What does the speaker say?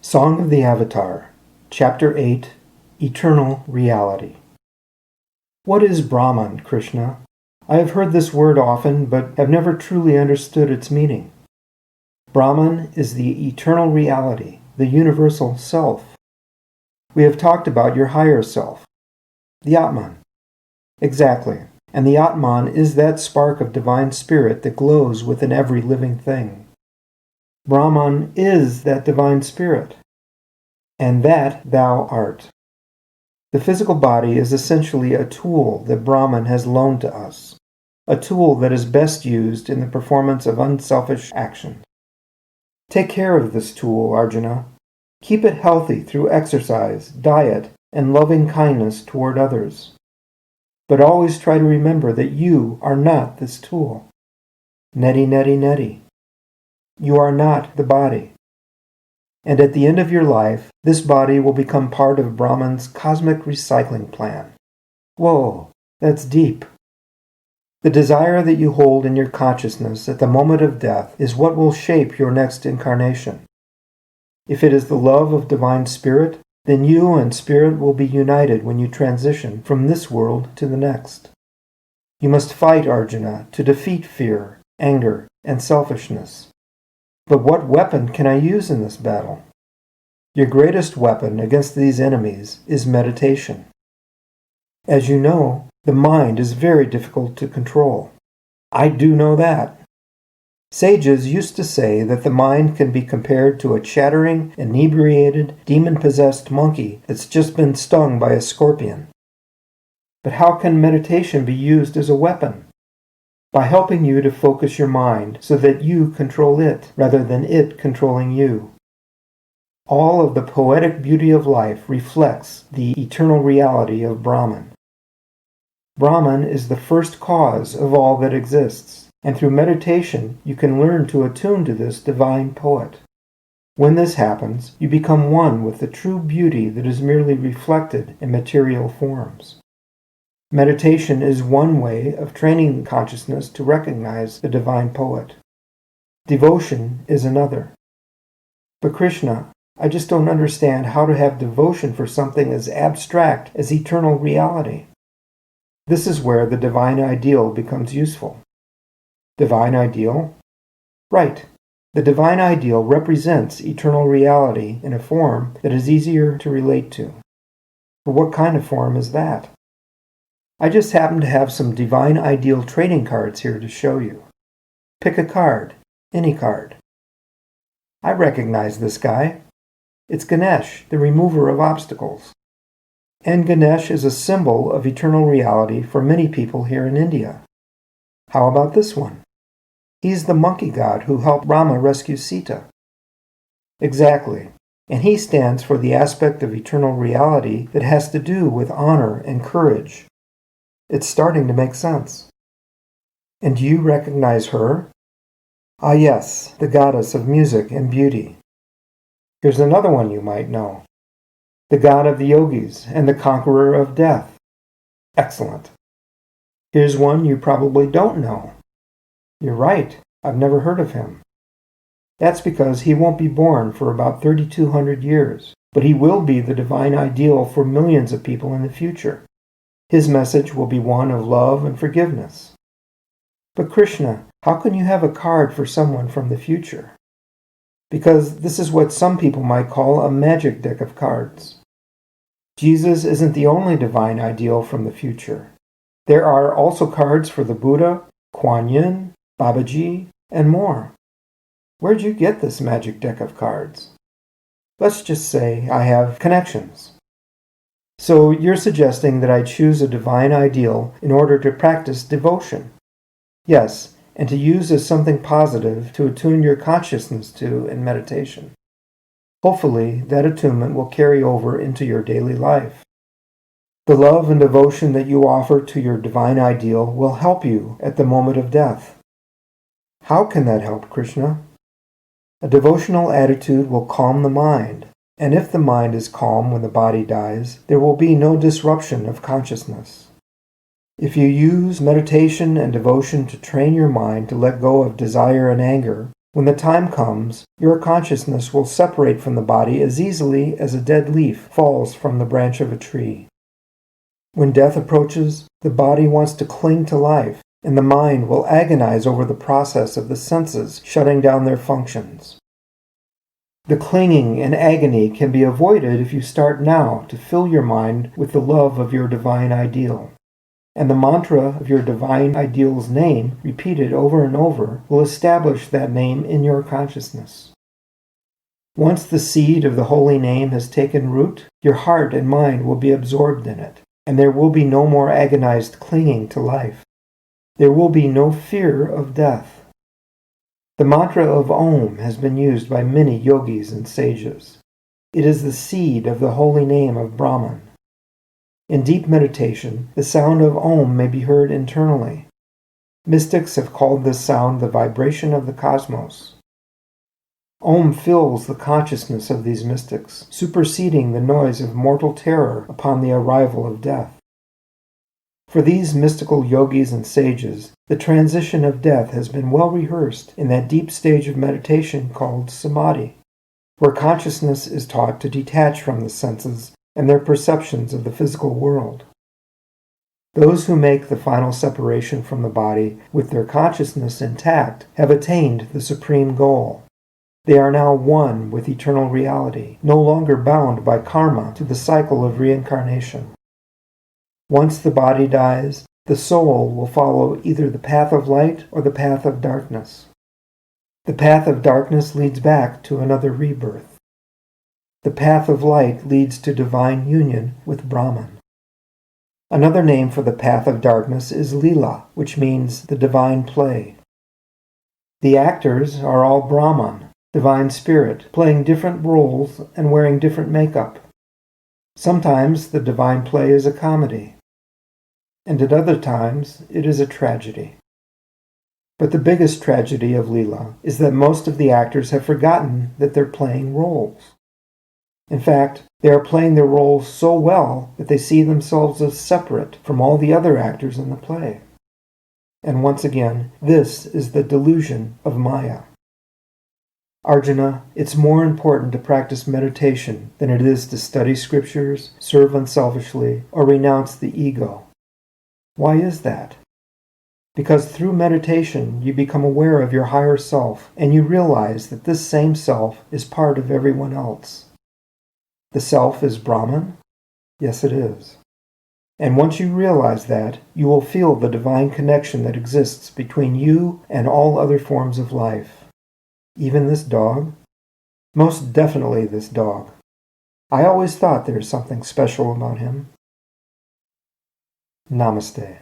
Song of the Avatar, Chapter 8, Eternal Reality. What is Brahman, Krishna? I have heard this word often, but have never truly understood its meaning. Brahman is the eternal reality, the universal self. We have talked about your higher self, the Atman. Exactly, and the Atman is that spark of divine spirit that glows within every living thing. Brahman is that divine spirit, and that thou art. The physical body is essentially a tool that Brahman has loaned to us, a tool that is best used in the performance of unselfish action. Take care of this tool, Arjuna. Keep it healthy through exercise, diet, and loving kindness toward others. But always try to remember that you are not this tool. Neti, neti, neti. You are not the body. And at the end of your life, this body will become part of Brahman's cosmic recycling plan. Whoa, that's deep. The desire that you hold in your consciousness at the moment of death is what will shape your next incarnation. If it is the love of divine spirit, then you and spirit will be united when you transition from this world to the next. You must fight, Arjuna, to defeat fear, anger, and selfishness. But what weapon can I use in this battle? Your greatest weapon against these enemies is meditation. As you know, the mind is very difficult to control. I do know that. Sages used to say that the mind can be compared to a chattering, inebriated, demon-possessed monkey that's just been stung by a scorpion. But how can meditation be used as a weapon? By helping you to focus your mind so that you control it, rather than it controlling you. All of the poetic beauty of life reflects the eternal reality of Brahman. Brahman is the first cause of all that exists, and through meditation you can learn to attune to this divine poet. When this happens, you become one with the true beauty that is merely reflected in material forms. Meditation is one way of training consciousness to recognize the divine poet. Devotion is another. But Krishna, I just don't understand how to have devotion for something as abstract as eternal reality. This is where the divine ideal becomes useful. Divine ideal? Right. The divine ideal represents eternal reality in a form that is easier to relate to. But what kind of form is that? I just happen to have some divine ideal trading cards here to show you. Pick a card, any card. I recognize this guy. It's Ganesh, the remover of obstacles. And Ganesh is a symbol of eternal reality for many people here in India. How about this one? He's the monkey god who helped Rama rescue Sita. Exactly, and he stands for the aspect of eternal reality that has to do with honor and courage. It's starting to make sense. And do you recognize her? Ah yes, the goddess of music and beauty. Here's another one you might know. The god of the yogis and the conqueror of death. Excellent. Here's one you probably don't know. You're right, I've never heard of him. That's because he won't be born for about 3,200 years, but he will be the divine ideal for millions of people in the future. His message will be one of love and forgiveness. But Krishna, how can you have a card for someone from the future? Because this is what some people might call a magic deck of cards. Jesus isn't the only divine ideal from the future. There are also cards for the Buddha, Kuan Yin, Babaji, and more. Where'd you get this magic deck of cards? Let's just say I have connections. So you're suggesting that I choose a divine ideal in order to practice devotion. Yes, and to use as something positive to attune your consciousness to in meditation. Hopefully, that attunement will carry over into your daily life. The love and devotion that you offer to your divine ideal will help you at the moment of death. How can that help, Krishna? A devotional attitude will calm the mind. And if the mind is calm when the body dies, there will be no disruption of consciousness. If you use meditation and devotion to train your mind to let go of desire and anger, When the time comes, your consciousness will separate from the body as easily as a dead leaf falls from the branch of a tree. When death approaches, the body wants to cling to life, and the mind will agonize over the process of the senses shutting down their functions. The clinging and agony can be avoided if you start now to fill your mind with the love of your divine ideal. And the mantra of your divine ideal's name, repeated over and over, will establish that name in your consciousness. Once the seed of the holy name has taken root, your heart and mind will be absorbed in it, and there will be no more agonized clinging to life. There will be no fear of death. The mantra of Om has been used by many yogis and sages. It is the seed of the holy name of Brahman. In deep meditation, the sound of Om may be heard internally. Mystics have called this sound the vibration of the cosmos. Om fills the consciousness of these mystics, superseding the noise of mortal terror upon the arrival of death. For these mystical yogis and sages, the transition of death has been well rehearsed in that deep stage of meditation called Samadhi, where consciousness is taught to detach from the senses and their perceptions of the physical world. Those who make the final separation from the body with their consciousness intact have attained the supreme goal. They are now one with eternal reality, no longer bound by karma to the cycle of reincarnation. Once the body dies, the soul will follow either the path of light or the path of darkness. The path of darkness leads back to another rebirth. The path of light leads to divine union with Brahman. Another name for the path of darkness is Lila, which means the divine play. The actors are all Brahman, divine spirit, playing different roles and wearing different makeup. Sometimes the divine play is a comedy, and at other times it is a tragedy. But the biggest tragedy of Leela is that most of the actors have forgotten that they're playing roles. In fact, they are playing their roles so well that they see themselves as separate from all the other actors in the play. And once again, this is the delusion of Maya. Arjuna, it's more important to practice meditation than it is to study scriptures, serve unselfishly, or renounce the ego. Why is that? Because through meditation you become aware of your higher self and you realize that this same self is part of everyone else. The self is Brahman? Yes, it is. And once you realize that, you will feel the divine connection that exists between you and all other forms of life. Even this dog? Most definitely this dog. I always thought there was something special about him. Namaste.